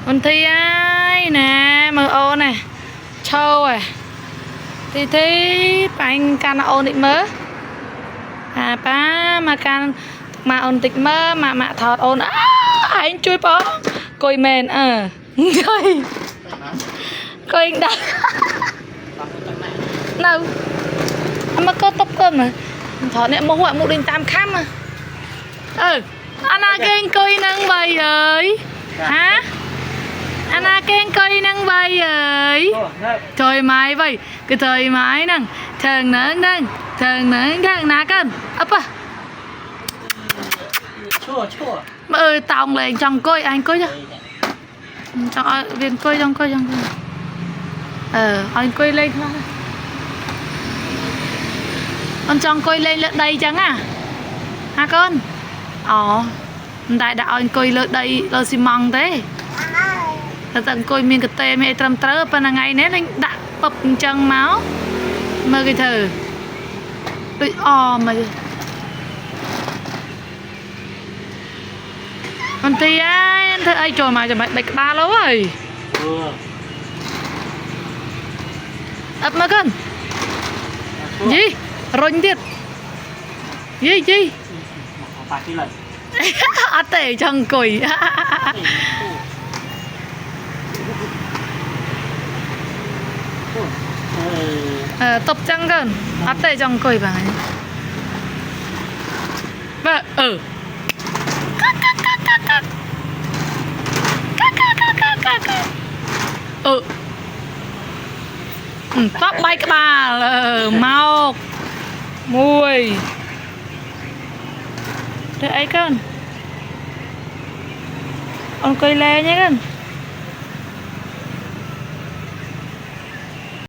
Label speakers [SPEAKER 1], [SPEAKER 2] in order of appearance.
[SPEAKER 1] Con Thi ơi nè, mơ ô nè. Trâu à. Thì thấy anh can ôn định mơ. À ba mà can mà ôn tịch mơ mà thọt ôn anh chui bó. Coi mền coi anh đặt. Nào. Mà có tóc cơm mà. Thọt nè mô hoại mụ đình tam khám mà. Anh kênh coi nâng bày ơi. Hả? Anh kênh coi nâng bày ơi. Trời mày vậy. Cái thời mãi nâng. Thường nâng nâng. Thường nâng nâng ná cân. Ấp à.
[SPEAKER 2] Chua.
[SPEAKER 1] Mà tòng lên trong coi anh coi cho. Cho viên coi trong coi. Anh coi lên thôi. Con trong coi lên lợn đây chẳng à? Hả con? Đại đạo anh coi lợn đây lợn xi măng thế. Thật tận coi miền cái tê mẹ trầm trớ bên là ngày nét anh đã bập chân máu. Mơ cái thử. Mà con Thi á, anh thưa ai trời mà cho mày bạch ba lâu rồi. Ấp mà con. Gì? Rồi tiệt. Gì? Tệ trong cùi. Tập trăng con. Tệ trong cùi bằng ấy. Và tóc bay cái bà mau mùi thế ấy con ông coi lê nhé con.